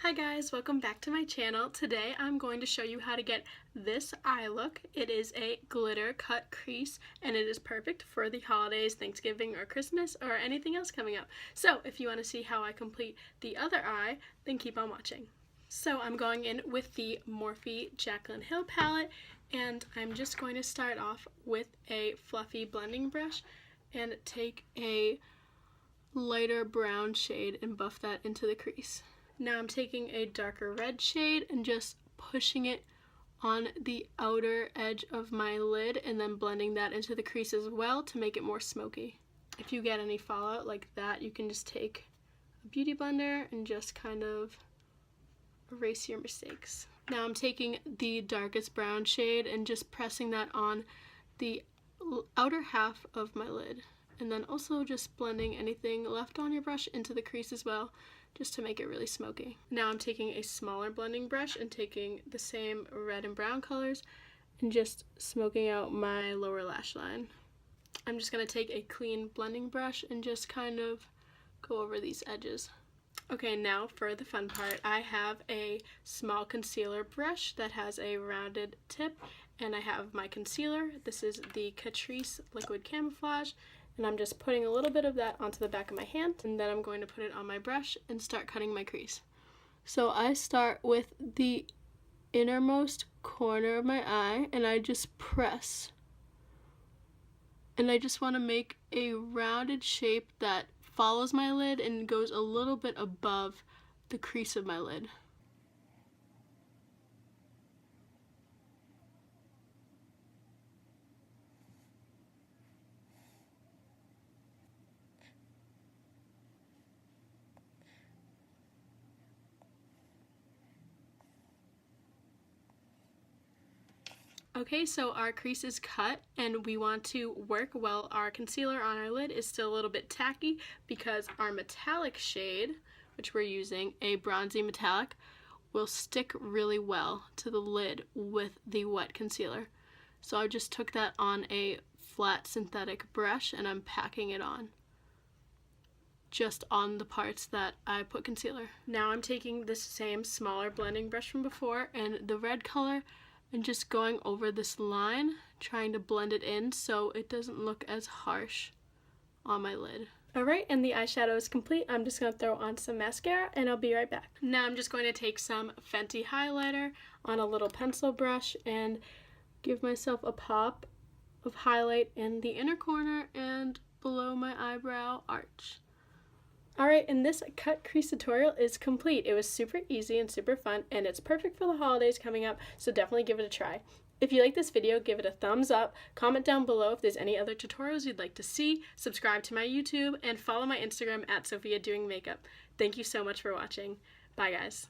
Hi guys, welcome back to my channel. Today I'm going to show you how to get this eye look. It is a glitter cut crease and it is perfect for the holidays, Thanksgiving or Christmas or anything else coming up. So if you want to see how I complete the other eye, then keep on watching. So I'm going in with the Morphe Jaclyn Hill palette and I'm just going to start off with a fluffy blending brush and take a lighter brown shade and buff that into the crease. Now I'm taking a darker red shade and just pushing it on the outer edge of my lid and then blending that into the crease as well to make it more smoky. If you get any fallout like that, you can just take a beauty blender and just kind of erase your mistakes. Now I'm taking the darkest brown shade and just pressing that on the outer half of my lid. And then also just blending anything left on your brush into the crease as well, just to make it really smoky. Now I'm taking a smaller blending brush and taking the same red and brown colors and just smoking out my lower lash line. I'm just going to take a clean blending brush and just kind of go over these edges. Okay, now for the fun part. I have a small concealer brush that has a rounded tip and I have my concealer. This is the Crease Liquid Camouflage. And I'm just putting a little bit of that onto the back of my hand, and then I'm going to put it on my brush and start cutting my crease. So I start with the innermost corner of my eye, and I just press. And I just want to make a rounded shape that follows my lid and goes a little bit above the crease of my lid. Okay, so our crease is cut and we want to work while our concealer on our lid is still a little bit tacky because our metallic shade, which we're using, a bronzy metallic, will stick really well to the lid with the wet concealer. So I just took that on a flat synthetic brush and I'm packing it on just on the parts that I put concealer. Now I'm taking this same smaller blending brush from before and the red color and just going over this line, trying to blend it in so it doesn't look as harsh on my lid. Alright, and the eyeshadow is complete. I'm just going to throw on some mascara and I'll be right back. Now I'm just going to take some Fenty highlighter on a little pencil brush and give myself a pop of highlight in the inner corner and below my eyebrow arch. Alright, and this cut crease tutorial is complete. It was super easy and super fun, and it's perfect for the holidays coming up, so definitely give it a try. If you like this video, give it a thumbs up, comment down below if there's any other tutorials you'd like to see, subscribe to my YouTube, and follow my Instagram at SophiaDoingMakeup. Thank you so much for watching. Bye guys.